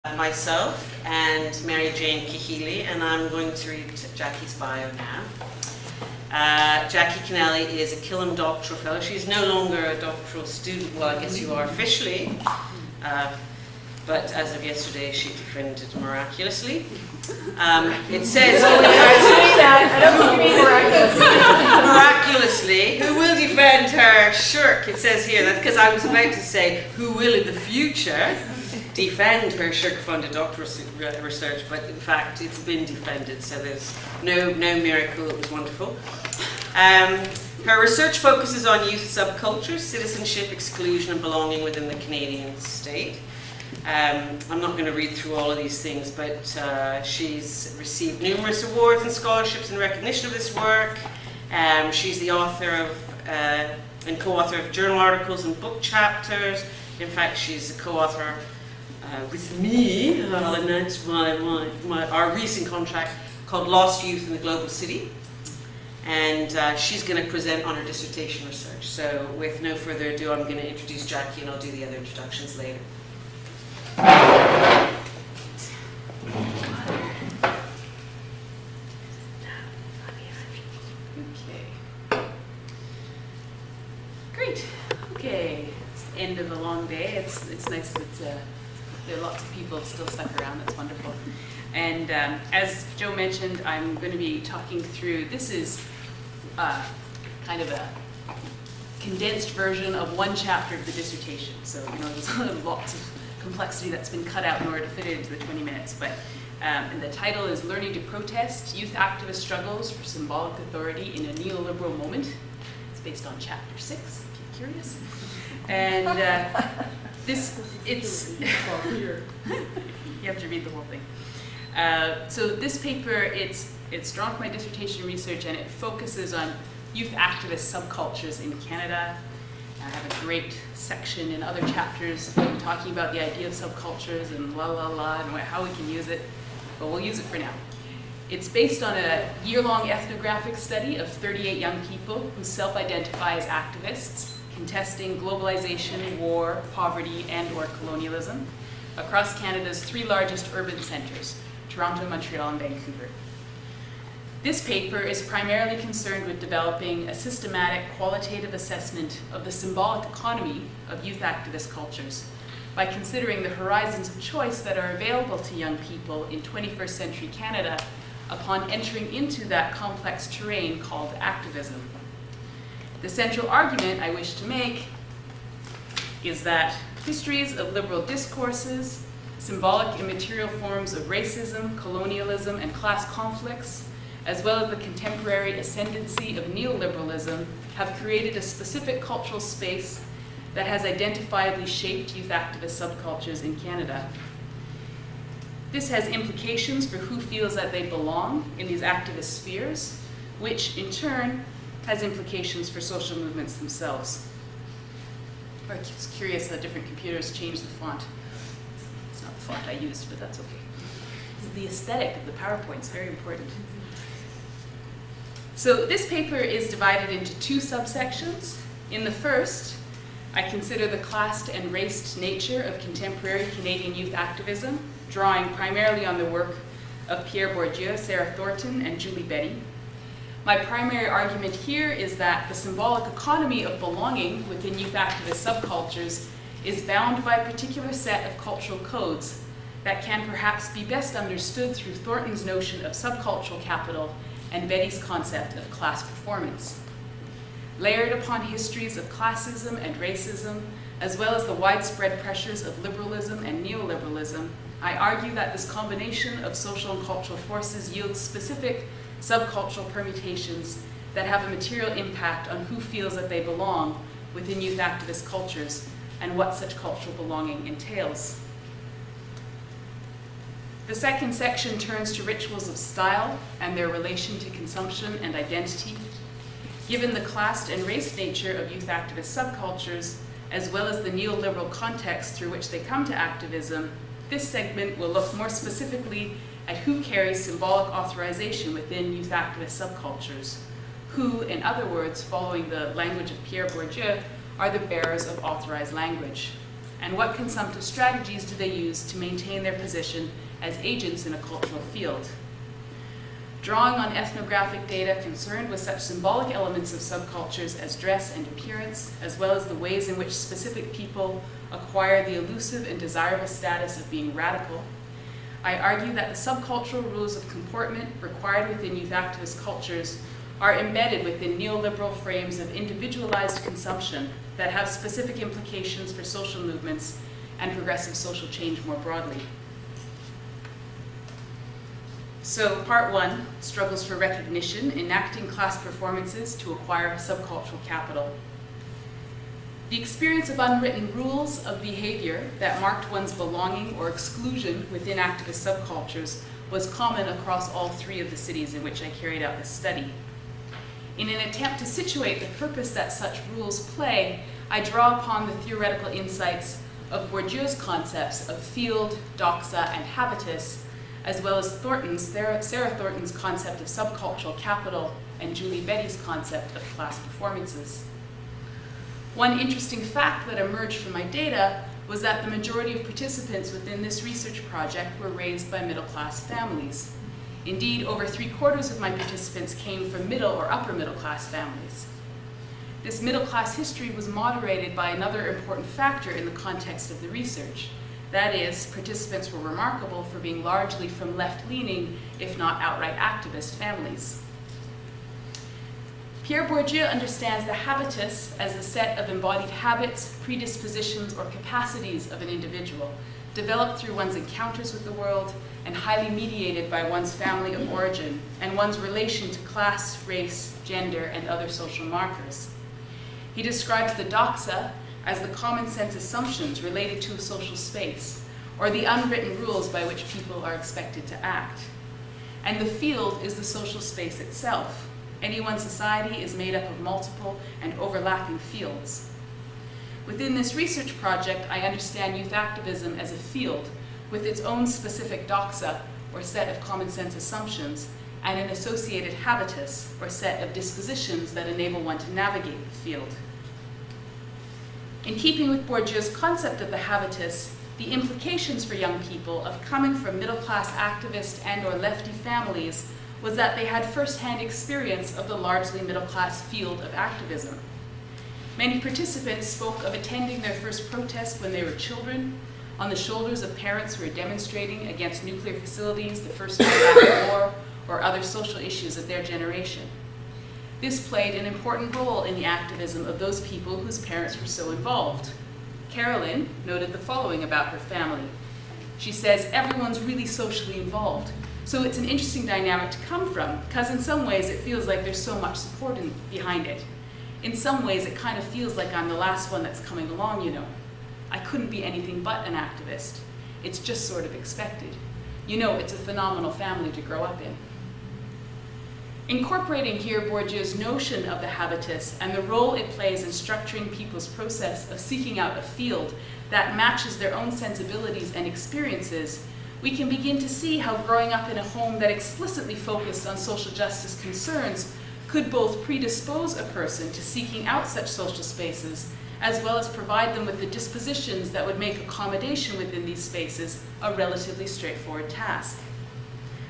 Myself and Mary Jane Kahili, and I'm going to read Jackie's bio now. Jackie Kennelly is a Killam doctoral fellow. She's no longer a doctoral student, well, I guess you are officially, but as of yesterday she defended miraculously. It says miraculously, who will defend her shirk? It says here, that's because I was about to say who will in the future defend her shirk-funded doctoral research, but in fact it's been defended, so there's no miracle. It was wonderful. Her research focuses on youth subcultures, citizenship, exclusion and belonging within the Canadian state. I'm not going to read through all of these things, but she's received numerous awards and scholarships in recognition of this work. She's the author of and co-author of journal articles and book chapters. In fact, she's a co-author with me. I'll announce our recent contract called Lost Youth in the Global City. And she's going to present on her dissertation research. So with no further ado, I'm going to introduce Jackie, and I'll do the other introductions later. Okay. Great. Okay. It's the end of a long day. It's nice that there are lots of people still stuck around. That's wonderful. And as Joe mentioned, I'm going to be talking through, this is kind of a condensed version of one chapter of the dissertation. So, you know, there's lots of complexity that's been cut out in order to fit it into the 20 minutes. But and the title is Learning to Protest, Youth Activist Struggles for Symbolic Authority in a Neoliberal Moment. It's based on chapter 6, if you're curious. And you have to read the whole thing. So this paper, it's drawn from my dissertation research, and it focuses on youth activist subcultures in Canada. I have a great section in other chapters talking about the idea of subcultures and and how we can use it, but we'll use it for now. It's based on a year-long ethnographic study of 38 young people who self-identify as activists, contesting globalization, war, poverty, and/or colonialism across Canada's 3 largest urban centers, Toronto, Montreal, and Vancouver. This paper is primarily concerned with developing a systematic qualitative assessment of the symbolic economy of youth activist cultures by considering the horizons of choice that are available to young people in 21st century Canada upon entering into that complex terrain called activism. The central argument I wish to make is that histories of liberal discourses, symbolic and material forms of racism, colonialism, and class conflicts, as well as the contemporary ascendancy of neoliberalism, have created a specific cultural space that has identifiably shaped youth activist subcultures in Canada. This has implications for who feels that they belong in these activist spheres, which in turn has implications for social movements themselves. I was curious that different computers change the font. It's not the font I used, but that's okay. The aesthetic of the PowerPoint is very important. So this paper is divided into 2 subsections. In the first, I consider the classed and raced nature of contemporary Canadian youth activism, drawing primarily on the work of Pierre Bourdieu, Sarah Thornton, and Julie Betty. My primary argument here is that the symbolic economy of belonging within youth activist subcultures is bound by a particular set of cultural codes that can perhaps be best understood through Thornton's notion of subcultural capital and Betty's concept of class performance. Layered upon histories of classism and racism, as well as the widespread pressures of liberalism and neoliberalism, I argue that this combination of social and cultural forces yields specific subcultural permutations that have a material impact on who feels that they belong within youth activist cultures and what such cultural belonging entails. The second section turns to rituals of style and their relation to consumption and identity. Given the classed and race nature of youth activist subcultures, as well as the neoliberal context through which they come to activism, this segment will look more specifically at who carries symbolic authorization within youth activist subcultures, who, in other words, following the language of Pierre Bourdieu, are the bearers of authorized language. and what consumptive strategies do they use to maintain their position as agents in a cultural field. Drawing on ethnographic data concerned with such symbolic elements of subcultures as dress and appearance, as well as the ways in which specific people acquire the elusive and desirable status of being radical, I argue that the subcultural rules of comportment required within youth activist cultures are embedded within neoliberal frames of individualized consumption that have specific implications for social movements and progressive social change more broadly. So, part one, struggles for recognition, enacting class performances to acquire subcultural capital. The experience of unwritten rules of behavior that marked one's belonging or exclusion within activist subcultures was common across all three of the cities in which I carried out this study. In an attempt to situate the purpose that such rules play, I draw upon the theoretical insights of Bourdieu's concepts of field, doxa, and habitus, as well as Sarah Thornton's concept of subcultural capital and Julie Betty's concept of class performances. One interesting fact that emerged from my data was that the majority of participants within this research project were raised by middle-class families. Indeed, over 3/4 of my participants came from middle or upper middle-class families. This middle-class history was moderated by another important factor in the context of the research. That is, participants were remarkable for being largely from left-leaning, if not outright activist families. Pierre Bourdieu understands the habitus as the set of embodied habits, predispositions, or capacities of an individual, developed through one's encounters with the world and highly mediated by one's family of origin and one's relation to class, race, gender, and other social markers. He describes the doxa as the common sense assumptions related to a social space, or the unwritten rules by which people are expected to act. And the field is the social space itself. Any one society is made up of multiple and overlapping fields. Within this research project, I understand youth activism as a field with its own specific doxa, or set of common sense assumptions, and an associated habitus, or set of dispositions that enable one to navigate the field. In keeping with Bourdieu's concept of the habitus, the implications for young people of coming from middle-class activist and or lefty families was that they had first-hand experience of the largely middle-class field of activism. Many participants spoke of attending their first protest when they were children, on the shoulders of parents who were demonstrating against nuclear facilities, the first Iraq War, or other social issues of their generation. This played an important role in the activism of those people whose parents were so involved. Carolyn noted the following about her family. She says, everyone's really socially involved. So it's an interesting dynamic to come from, because in some ways it feels like there's so much support behind it. In some ways it kind of feels like I'm the last one that's coming along, you know. I couldn't be anything but an activist. It's just sort of expected. You know, it's a phenomenal family to grow up in. Incorporating here Bourdieu's notion of the habitus and the role it plays in structuring people's process of seeking out a field that matches their own sensibilities and experiences, we can begin to see how growing up in a home that explicitly focused on social justice concerns could both predispose a person to seeking out such social spaces, as well as provide them with the dispositions that would make accommodation within these spaces a relatively straightforward task.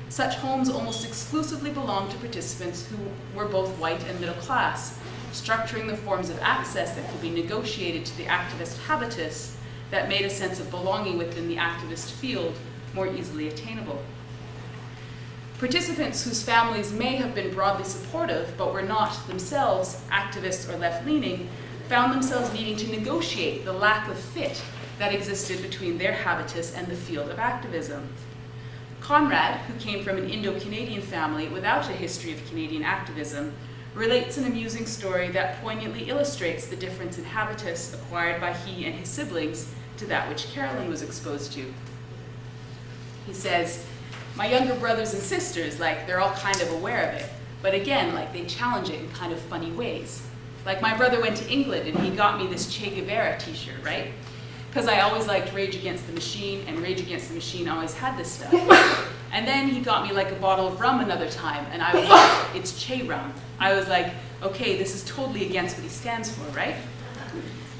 Such homes almost exclusively belonged to participants who were both white and middle class, structuring the forms of access that could be negotiated to the activist habitus that made a sense of belonging within the activist field more easily attainable. Participants whose families may have been broadly supportive but were not themselves activists or left-leaning found themselves needing to negotiate the lack of fit that existed between their habitus and the field of activism. Conrad, who came from an Indo-Canadian family without a history of Canadian activism, relates an amusing story that poignantly illustrates the difference in habitus acquired by he and his siblings to that which Carolyn was exposed to. He says, my younger brothers and sisters, they're all kind of aware of it, but again, they challenge it in kind of funny ways. My brother went to England and he got me this Che Guevara t-shirt, right? Because I always liked Rage Against the Machine, and Rage Against the Machine always had this stuff. And then he got me a bottle of rum another time, and I was like, it's Che rum. I was like, okay, this is totally against what he stands for, right?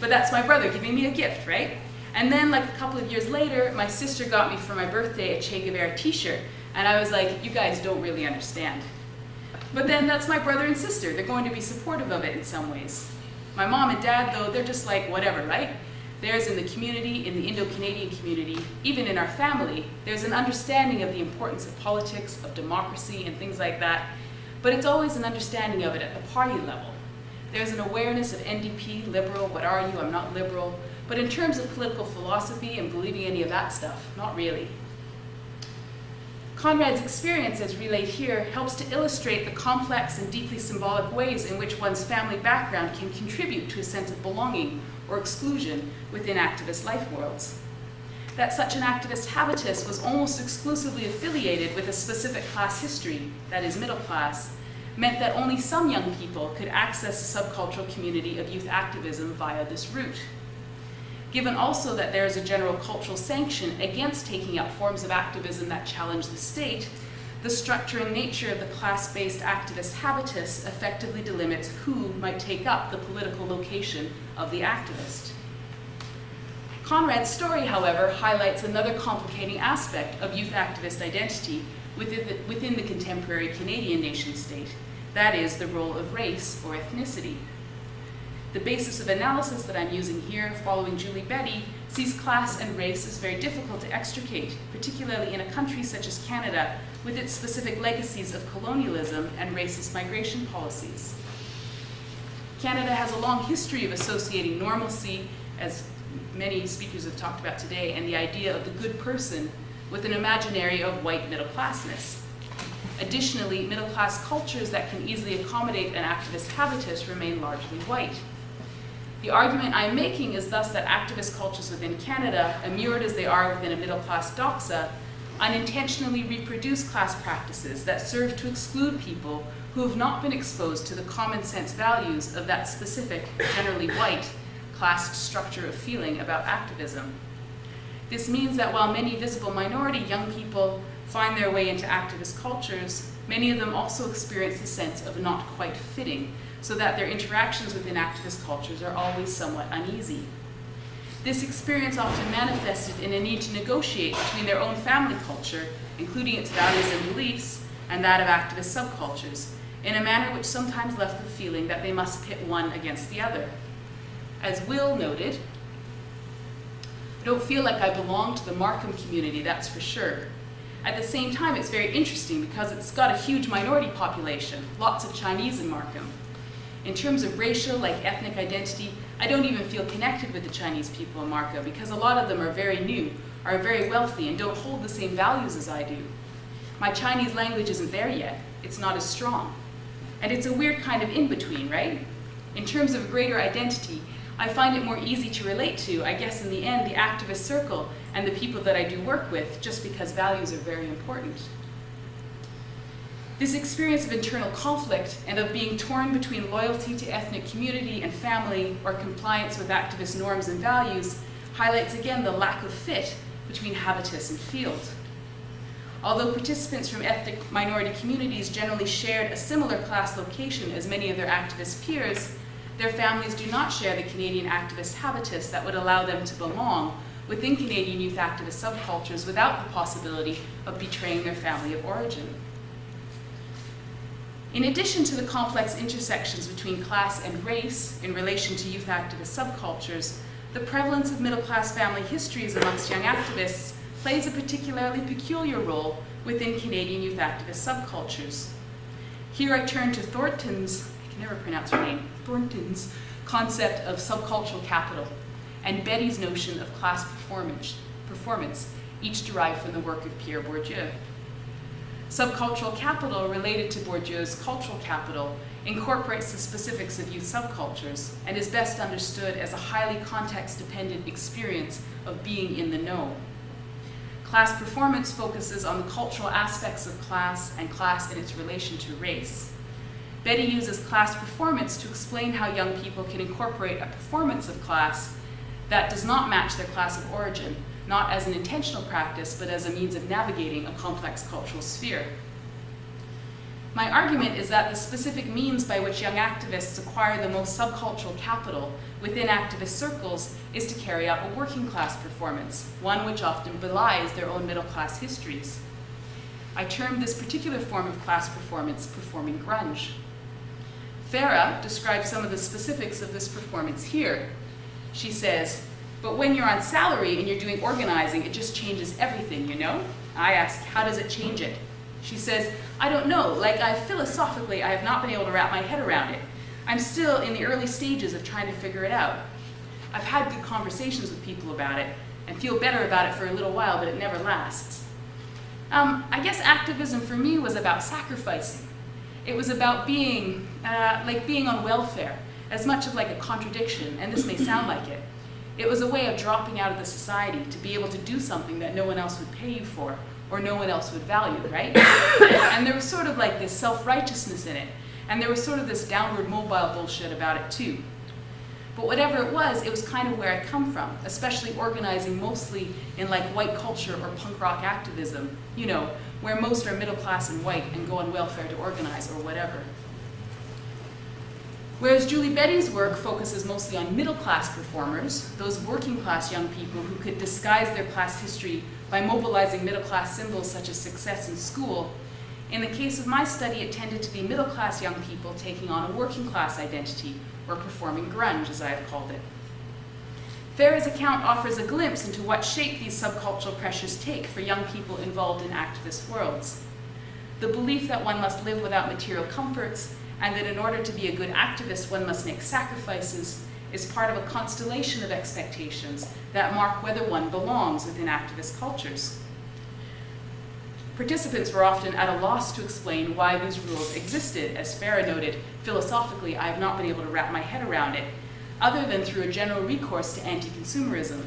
But that's my brother giving me a gift, right? And then like a couple of years later, my sister got me for my birthday a Che Guevara t-shirt. And I was like, you guys don't really understand. But then that's my brother and sister. They're going to be supportive of it in some ways. My mom and dad, though, they're just like, whatever, right? There's in the community, in the Indo-Canadian community, even in our family, there's an understanding of the importance of politics, of democracy, and things like that. But it's always an understanding of it at the party level. There's an awareness of NDP, liberal, what are you, I'm not liberal. But in terms of political philosophy and believing any of that stuff, not really. Conrad's experience, as relayed here, helps to illustrate the complex and deeply symbolic ways in which one's family background can contribute to a sense of belonging or exclusion within activist life worlds. That such an activist habitus was almost exclusively affiliated with a specific class history, that is middle class, meant that only some young people could access the subcultural community of youth activism via this route. Given also that there is a general cultural sanction against taking up forms of activism that challenge the state, the structure and nature of the class-based activist habitus effectively delimits who might take up the political location of the activist. Conrad's story, however, highlights another complicating aspect of youth activist identity within the contemporary Canadian nation-state, that is, the role of race or ethnicity. The basis of analysis that I'm using here, following Julie Betty, sees class and race as very difficult to extricate, particularly in a country such as Canada, with its specific legacies of colonialism and racist migration policies. Canada has a long history of associating normalcy, as many speakers have talked about today, and the idea of the good person with an imaginary of white middle classness. Additionally, middle class cultures that can easily accommodate an activist habitus remain largely white. The argument I'm making is thus that activist cultures within Canada, immured as they are within a middle-class doxa, unintentionally reproduce class practices that serve to exclude people who have not been exposed to the common sense values of that specific, generally white, classed structure of feeling about activism. This means that while many visible minority young people find their way into activist cultures, many of them also experience the sense of not quite fitting, so that their interactions within activist cultures are always somewhat uneasy. This experience often manifested in a need to negotiate between their own family culture, including its values and beliefs, and that of activist subcultures, in a manner which sometimes left the feeling that they must pit one against the other. As Will noted, I don't feel like I belong to the Markham community, that's for sure. At the same time, it's very interesting because it's got a huge minority population, lots of Chinese in Markham. In terms of racial, like ethnic identity, I don't even feel connected with the Chinese people in Markham because a lot of them are very new, are very wealthy, and don't hold the same values as I do. My Chinese language isn't there yet. It's not as strong. And it's a weird kind of in-between, right? In terms of greater identity, I find it more easy to relate to, I guess in the end, the activist circle and the people that I do work with, just because values are very important. This experience of internal conflict and of being torn between loyalty to ethnic community and family or compliance with activist norms and values highlights again the lack of fit between habitus and field. Although participants from ethnic minority communities generally shared a similar class location as many of their activist peers, their families do not share the Canadian activist habitus that would allow them to belong within Canadian youth activist subcultures without the possibility of betraying their family of origin. In addition to the complex intersections between class and race in relation to youth activist subcultures, the prevalence of middle-class family histories amongst young activists plays a particularly peculiar role within Canadian youth activist subcultures. Here I turn to Thornton's, I can never pronounce her name, Thornton's concept of subcultural capital, and Betty's notion of class performance, each derived from the work of Pierre Bourdieu. Subcultural capital, related to Bourdieu's cultural capital, incorporates the specifics of youth subcultures and is best understood as a highly context-dependent experience of being in the know. Class performance focuses on the cultural aspects of class and class in its relation to race. Betty uses class performance to explain how young people can incorporate a performance of class that does not match their class of origin, not as an intentional practice, but as a means of navigating a complex cultural sphere. My argument is that the specific means by which young activists acquire the most subcultural capital within activist circles is to carry out a working class performance, one which often belies their own middle class histories. I termed this particular form of class performance performing grunge. Farah describes some of the specifics of this performance here. She says, "But when you're on salary and you're doing organizing, it just changes everything, you know?" I ask, "How does it change it?" She says, "I don't know, like philosophically, I have not been able to wrap my head around it. I'm still in the early stages of trying to figure it out. I've had good conversations with people about it and feel better about it for a little while, but it never lasts." I guess activism for me was about sacrificing. It was about being on welfare, as much of like a contradiction, and this may sound like it. It was a way of dropping out of the society to be able to do something that no one else would pay you for, or no one else would value, right? And there was sort of like this self-righteousness in it, and there was sort of this downward mobile bullshit about it too. But whatever it was kind of where I come from, especially organizing mostly in like white culture or punk rock activism, you know, where most are middle class and white and go on welfare to organize or whatever. Whereas Julie Betty's work focuses mostly on middle class performers, those working class young people who could disguise their class history by mobilizing middle class symbols such as success in school, in the case of my study, it tended to be middle class young people taking on a working class identity, or performing grunge, as I have called it. Farah's account offers a glimpse into what shape these subcultural pressures take for young people involved in activist worlds. The belief that one must live without material comforts, and that in order to be a good activist one must make sacrifices, is part of a constellation of expectations that mark whether one belongs within activist cultures. Participants were often at a loss to explain why these rules existed. As Farah noted, philosophically, I have not been able to wrap my head around it, other than through a general recourse to anti-consumerism.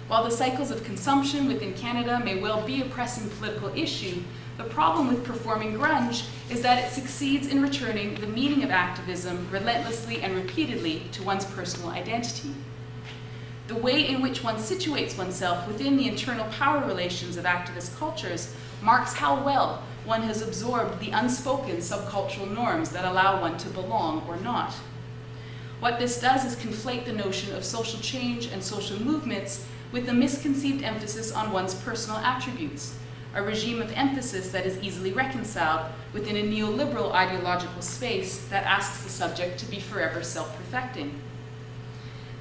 While the cycles of consumption within Canada may well be a pressing political issue, the problem with performing grunge is that it succeeds in returning the meaning of activism relentlessly and repeatedly to one's personal identity. The way in which one situates oneself within the internal power relations of activist cultures marks how well one has absorbed the unspoken subcultural norms that allow one to belong or not. What this does is conflate the notion of social change and social movements with a misconceived emphasis on one's personal attributes, a regime of emphasis that is easily reconciled within a neoliberal ideological space that asks the subject to be forever self-perfecting.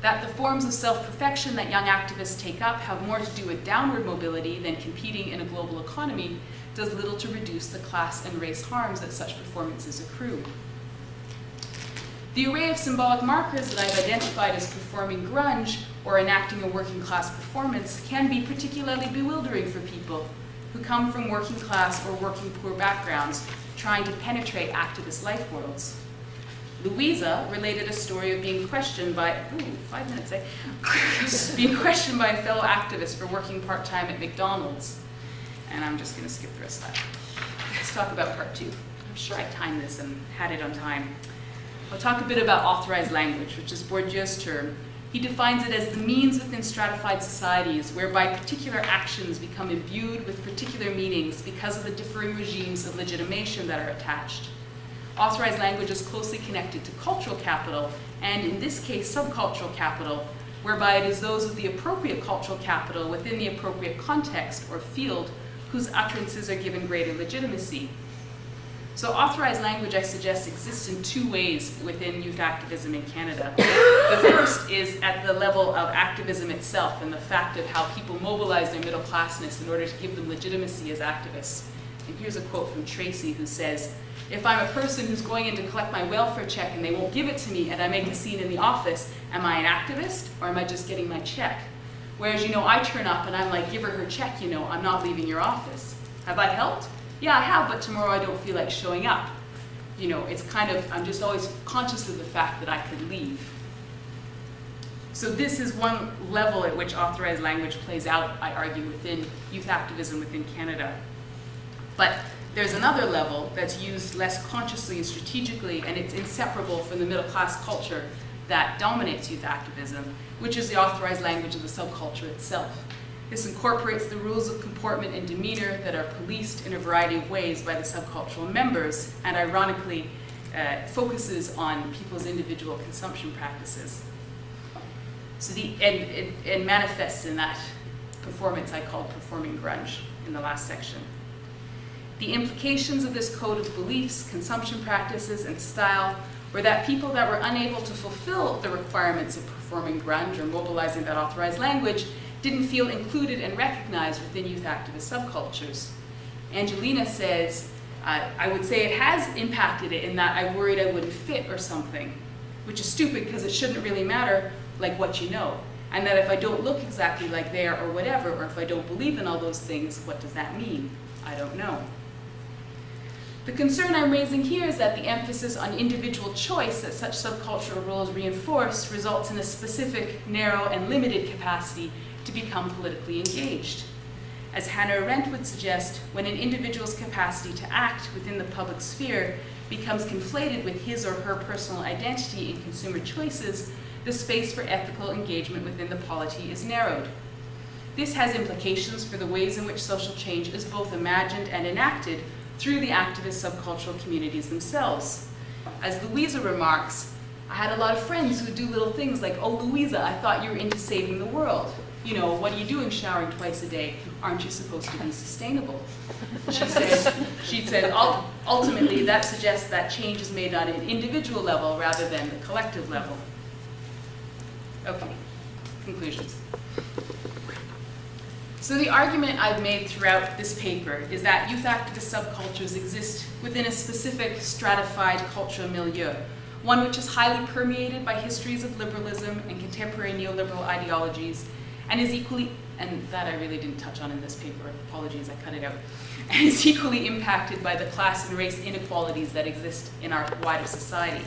That the forms of self-perfection that young activists take up have more to do with downward mobility than competing in a global economy does little to reduce the class and race harms that such performances accrue. The array of symbolic markers that I've identified as performing grunge or enacting a working class performance can be particularly bewildering for people who come from working class or working poor backgrounds trying to penetrate activist life worlds. Louisa related a story of being questioned by, being questioned by a fellow activist for working part-time at McDonald's. And I'm just going to skip the rest of that. Let's talk about part two. I'm sure I timed this and had it on time. I'll talk a bit about authorized language, which is Bourdieu's term. He defines it as the means within stratified societies whereby particular actions become imbued with particular meanings because of the differing regimes of legitimation that are attached. Authorized language is closely connected to cultural capital, and in this case, subcultural capital, whereby it is those with the appropriate cultural capital within the appropriate context or field whose utterances are given greater legitimacy. So authorized language, I suggest, exists in two ways within youth activism in Canada. The first is at the level of activism itself and the fact of how people mobilize their middle classness in order to give them legitimacy as activists. And here's a quote from Tracy who says, "If I'm a person who's going in to collect my welfare check and they won't give it to me and I make a scene in the office, am I an activist or am I just getting my check? Whereas, I turn up and I'm like, give her her check, I'm not leaving your office. Have I helped? Yeah, I have, but tomorrow I don't feel like showing up." It's kind of, I'm just always conscious of the fact that I could leave. So this is one level at which authorized language plays out, I argue, within youth activism within Canada. But there's another level that's used less consciously and strategically, and it's inseparable from the middle class culture that dominates youth activism, which is the authorized language of the subculture itself. This incorporates the rules of comportment and demeanor that are policed in a variety of ways by the subcultural members, and ironically focuses on people's individual consumption practices. So and manifests in that performance I called performing grunge in the last section. The implications of this code of beliefs, consumption practices, and style were that people that were unable to fulfill the requirements of performing grunge or mobilizing that authorized language didn't feel included and recognized within youth activist subcultures. Angelina says, I would say it has impacted it in that I worried I wouldn't fit or something, which is stupid because it shouldn't really matter like what you know. And that if I don't look exactly like they are or whatever, or if I don't believe in all those things, what does that mean? I don't know. The concern I'm raising here is that the emphasis on individual choice that such subcultural roles reinforce results in a specific, narrow, and limited capacity to become politically engaged. As Hannah Arendt would suggest, when an individual's capacity to act within the public sphere becomes conflated with his or her personal identity in consumer choices, the space for ethical engagement within the polity is narrowed. This has implications for the ways in which social change is both imagined and enacted through the activist subcultural communities themselves. As Louisa remarks, I had a lot of friends who would do little things like, oh, Louisa, I thought you were into saving the world. You know, what are you doing showering twice a day? Aren't you supposed to be sustainable? She said, ultimately, that suggests that change is made on an individual level rather than the collective level. Okay, conclusions. So the argument I've made throughout this paper is that youth activist subcultures exist within a specific stratified cultural milieu, one which is highly permeated by histories of liberalism and contemporary neoliberal ideologies, and is equally, and that I really didn't touch on in this paper, apologies, I cut it out, and is equally impacted by the class and race inequalities that exist in our wider society.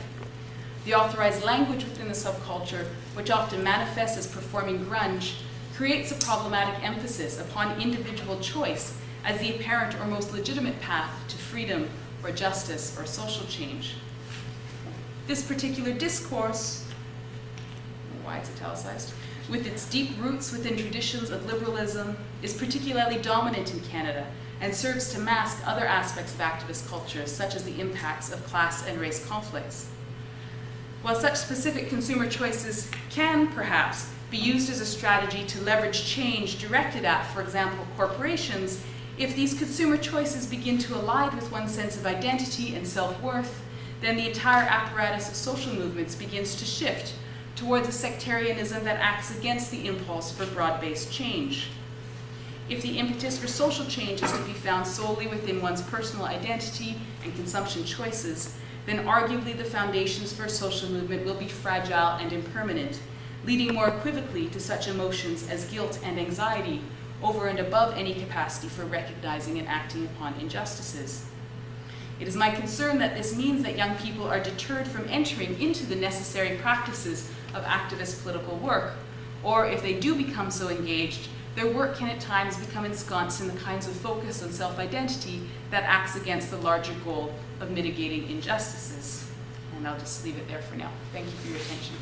The authorized language within the subculture, which often manifests as performing grunge, creates a problematic emphasis upon individual choice as the apparent or most legitimate path to freedom or justice or social change. This particular discourse, why it's italicized, with its deep roots within traditions of liberalism, is particularly dominant in Canada and serves to mask other aspects of activist culture, such as the impacts of class and race conflicts. While such specific consumer choices can, perhaps, be used as a strategy to leverage change directed at, for example, corporations, if these consumer choices begin to align with one's sense of identity and self-worth, then the entire apparatus of social movements begins to shift towards a sectarianism that acts against the impulse for broad-based change. If the impetus for social change is to be found solely within one's personal identity and consumption choices, then arguably the foundations for a social movement will be fragile and impermanent, leading more equivocally to such emotions as guilt and anxiety over and above any capacity for recognizing and acting upon injustices. It is my concern that this means that young people are deterred from entering into the necessary practices of activist political work, or if they do become so engaged, their work can at times become ensconced in the kinds of focus on self-identity that acts against the larger goal of mitigating injustices. And I'll just leave it there for now. Thank you for your attention.